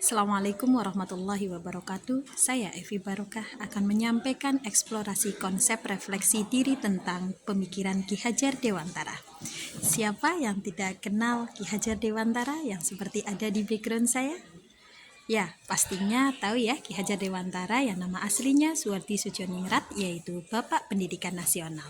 Assalamualaikum warahmatullahi wabarakatuh. Saya Evi Barokah akan menyampaikan eksplorasi konsep refleksi diri tentang pemikiran Ki Hajar Dewantara. Siapa yang tidak kenal Ki Hajar Dewantara yang seperti ada di background saya? Ya, pastinya tahu ya Ki Hajar Dewantara yang nama aslinya Suwardi Soejoningrat, yaitu Bapak Pendidikan Nasional.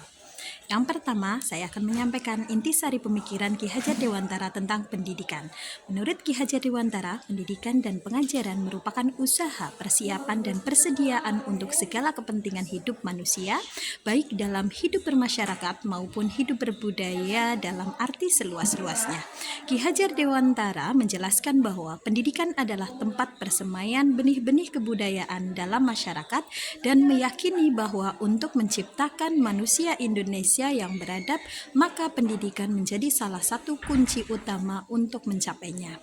Yang pertama, saya akan menyampaikan intisari pemikiran Ki Hajar Dewantara tentang pendidikan. Menurut Ki Hajar Dewantara, pendidikan dan pengajaran merupakan usaha, persiapan, dan persediaan untuk segala kepentingan hidup manusia, baik dalam hidup bermasyarakat maupun hidup berbudaya dalam arti seluas-luasnya. Ki Hajar Dewantara menjelaskan bahwa pendidikan adalah tempat persemaian benih-benih kebudayaan dalam masyarakat dan meyakini bahwa untuk menciptakan manusia Indonesia yang beradab, maka pendidikan menjadi salah satu kunci utama untuk mencapainya.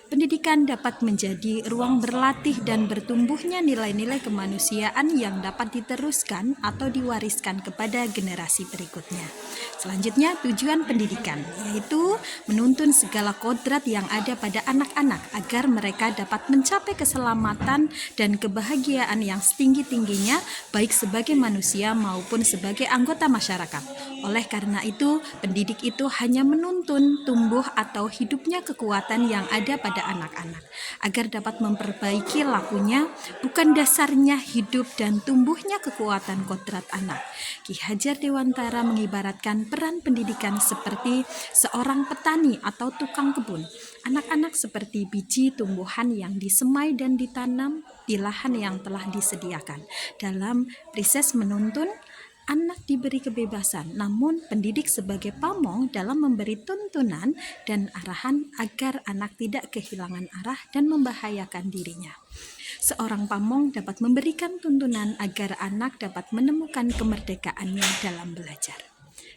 Pendidikan dapat menjadi ruang berlatih dan bertumbuhnya nilai-nilai kemanusiaan yang dapat diteruskan atau diwariskan kepada generasi berikutnya. Selanjutnya, tujuan pendidikan yaitu menuntun segala kodrat yang ada pada anak-anak agar mereka dapat mencapai keselamatan dan kebahagiaan yang setinggi-tingginya baik sebagai manusia maupun sebagai anggota masyarakat. Oleh karena itu, pendidik itu hanya menuntun tumbuh atau hidupnya kekuatan yang ada pada anak-anak agar dapat memperbaiki lakunya, bukan dasarnya hidup dan tumbuhnya kekuatan kodrat anak. Ki Hajar Dewantara mengibaratkan peran pendidikan seperti seorang petani atau tukang kebun. Anak-anak seperti biji tumbuhan yang disemai dan ditanam di lahan yang telah disediakan. Dalam proses menuntun, anak diberi kebebasan, namun pendidik sebagai pamong dalam memberi tuntunan dan arahan agar anak tidak kehilangan arah dan membahayakan dirinya. Seorang pamong dapat memberikan tuntunan agar anak dapat menemukan kemerdekaannya dalam belajar.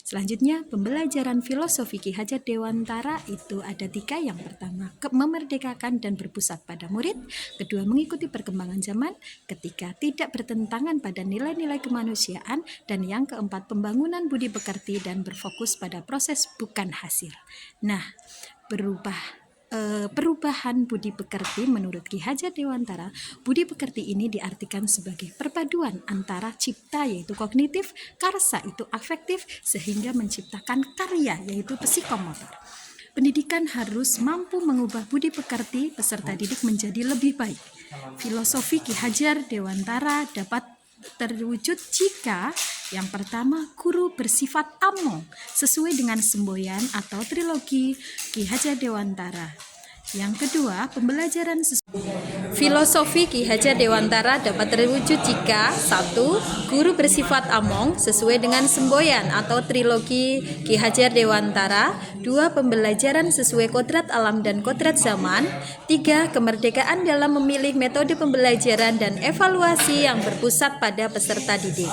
Selanjutnya, pembelajaran filosofi Ki Hajar Dewantara itu ada 3. Yang pertama, memerdekakan dan berpusat pada murid. Kedua, mengikuti perkembangan zaman. Ketiga, tidak bertentangan pada nilai-nilai kemanusiaan. Dan yang keempat, pembangunan budi pekerti dan berfokus pada proses bukan hasil. Nah, perubahan budi pekerti menurut Ki Hajar Dewantara, budi pekerti ini diartikan sebagai perpaduan antara cipta yaitu kognitif, karsa itu afektif, sehingga menciptakan karya yaitu psikomotor. Pendidikan harus mampu mengubah budi pekerti peserta didik menjadi lebih baik. Filosofi Ki Hajar Dewantara dapat terwujud jika yang pertama, guru bersifat among sesuai dengan semboyan atau trilogi Ki Hajar Dewantara. Yang kedua, pembelajaran filosofi Ki Hajar Dewantara dapat terwujud jika 1. Guru bersifat among sesuai dengan semboyan atau trilogi Ki Hajar Dewantara. 2. Pembelajaran sesuai kodrat alam dan kodrat zaman. 3. Kemerdekaan dalam memilih metode pembelajaran dan evaluasi yang berpusat pada peserta didik.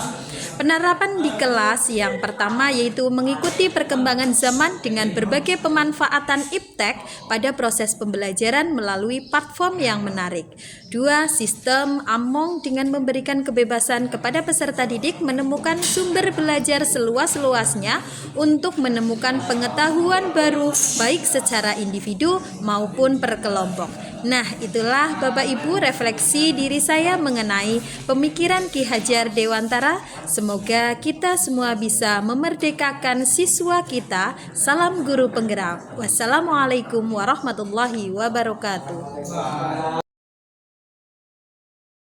Penerapan di kelas yang pertama yaitu mengikuti perkembangan zaman dengan berbagai pemanfaatan iptek pada proses pembelajaran melalui platform yang menarik. 2. Sistem among dengan memberikan kebebasan kepada peserta didik menemukan sumber belajar seluas-luasnya untuk menemukan pengetahuan baru baik secara individu maupun per kelompok. Nah, itulah Bapak Ibu refleksi diri saya mengenai pemikiran Ki Hajar Dewantara. Semoga kita semua bisa memerdekakan siswa kita. Salam guru penggerak. Wassalamualaikum warahmatullahi wabarakatuh.